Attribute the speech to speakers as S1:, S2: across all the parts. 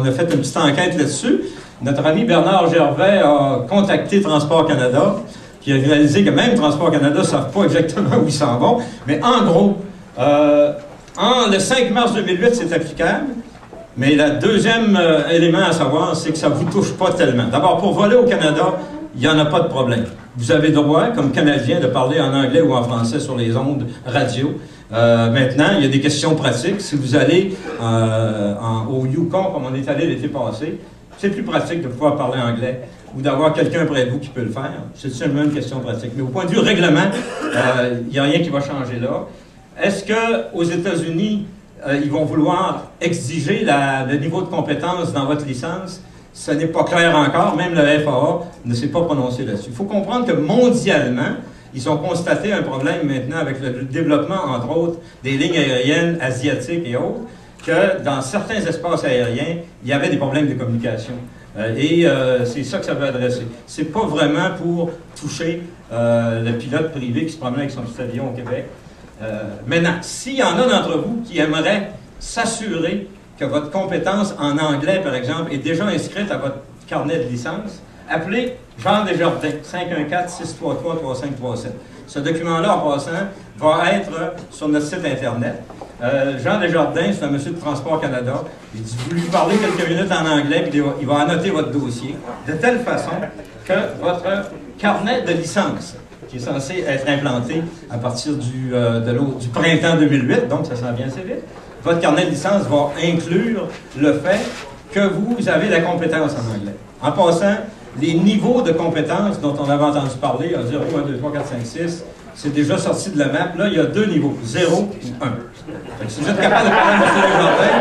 S1: On a fait une petite enquête là-dessus. Notre ami Bernard Gervais a contacté Transport Canada, qui a réalisé que même Transport Canada ne savent pas exactement où ils s'en vont. Mais en gros, le 5 mars 2008, c'est applicable. Mais le deuxième élément à savoir, c'est que ça ne vous touche pas tellement. D'abord, pour voler au Canada, il n'y en a pas de problème. Vous avez droit, comme Canadien, de parler en anglais ou en français sur les ondes radio. Maintenant, il y a des questions pratiques. Si vous allez au Yukon, comme on est allé l'été passé, c'est plus pratique de pouvoir parler anglais ou d'avoir quelqu'un près de vous qui peut le faire. C'est seulement une question pratique. Mais au point de vue règlement, il n'y a rien qui va changer là. Est-ce qu'aux États-Unis, ils vont vouloir exiger le niveau de compétence dans votre licence? Ce n'est pas clair encore, même le FAA ne s'est pas prononcé là-dessus. Il faut comprendre que mondialement, ils ont constaté un problème maintenant avec le développement, entre autres, des lignes aériennes asiatiques et autres, que dans certains espaces aériens, il y avait des problèmes de communication. C'est ça que ça veut adresser. C'est pas vraiment pour toucher le pilote privé qui se promène avec son petit avion au Québec. Maintenant, s'il y en a d'entre vous qui aimeraient s'assurer que votre compétence en anglais, par exemple, est déjà inscrite à votre carnet de licence, appelez Jean Desjardins, 514-633-3537. Ce document-là, en passant, va être sur notre site Internet. Jean Desjardins, c'est un monsieur de Transport Canada. Il dit, vous lui parlez quelques minutes en anglais, puis il va annoter votre dossier, de telle façon que votre carnet de licence, qui est censé être implanté à partir du printemps 2008, donc ça s'en vient assez vite, votre carnet de licence va inclure le fait que vous avez la compétence en anglais. En passant, les niveaux de compétences dont on avait entendu parler, 0, 1, 2, 3, 4, 5, 6, c'est déjà sorti de la map. Là, il y a deux niveaux, 0 ou 1. Si vous êtes capable de parler à M. Desjardins,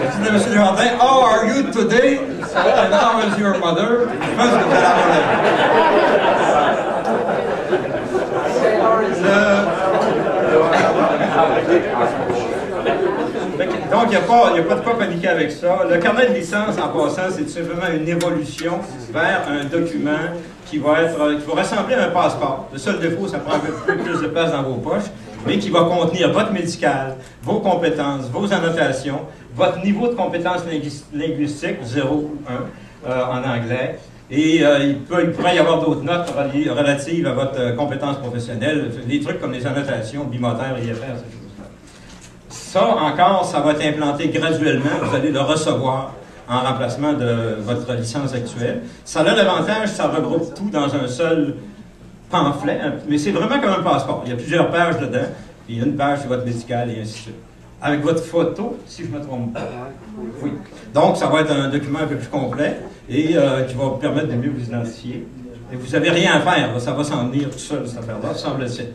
S1: je dis à M. Desjardins, how are you today? And how is your mother? Je pense que vous allez avoir donc, il n'y a pas de quoi paniquer avec ça. Le carnet de licence, en passant, c'est tout simplement une évolution vers un document qui va ressembler à un passeport. Le seul défaut, ça prend un peu plus de place dans vos poches, mais qui va contenir votre médical, vos compétences, vos annotations, votre niveau de compétences linguistiques, 0 ou 1 en anglais. Et il pourrait y avoir d'autres notes relatives à votre compétence professionnelle, des trucs comme les annotations, bimotaires, IFR, ces choses. Ça, encore, ça va être implanté graduellement. Vous allez le recevoir en remplacement de votre licence actuelle. Ça a l'avantage, ça regroupe tout dans un seul pamphlet, mais c'est vraiment comme un passeport. Il y a plusieurs pages dedans, puis il y a une page sur votre médical et ainsi de suite. Avec votre photo, si je ne me trompe pas. Oui. Donc, ça va être un document un peu plus complet et qui va vous permettre de mieux vous identifier. Et vous n'avez rien à faire, là, ça va s'en venir tout seul, cette affaire-là, semble-t-il.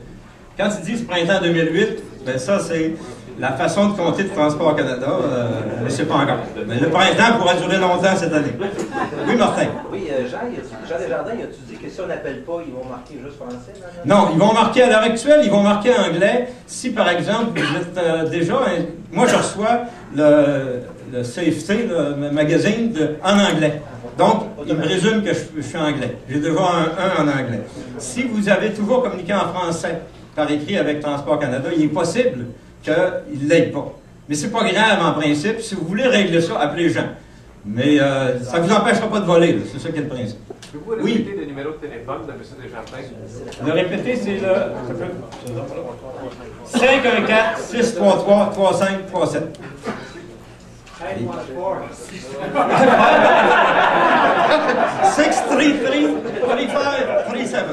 S1: Quand ils disent printemps 2008, ben ça, c'est la façon de compter de Transport Canada, je ne sais pas encore. Mais le printemps pourra durer longtemps cette année. Oui, Martin? Oui, Jean Desjardins, as-tu dit que si on n'appelle pas, ils vont marquer juste français? Non, ils vont marquer à l'heure actuelle, ils vont marquer anglais. Si, par exemple, vous êtes déjà... Moi, je reçois le Safety, le magazine, en anglais. Donc, il me résume que je suis anglais. J'ai déjà un en anglais. Si vous avez toujours communiqué en français, par écrit avec Transport Canada, il est possible qu'il ne l'aide pas. Mais c'est pas grave en principe. Si vous voulez régler ça, appelez Jean. Mais ça ne vous empêchera pas de voler. C'est ça qui est le principe.
S2: Pouvez-vous répéter le numéro de téléphone de M. Desjardins?
S1: Le répéter, c'est le 514-633-3537. 633-3537.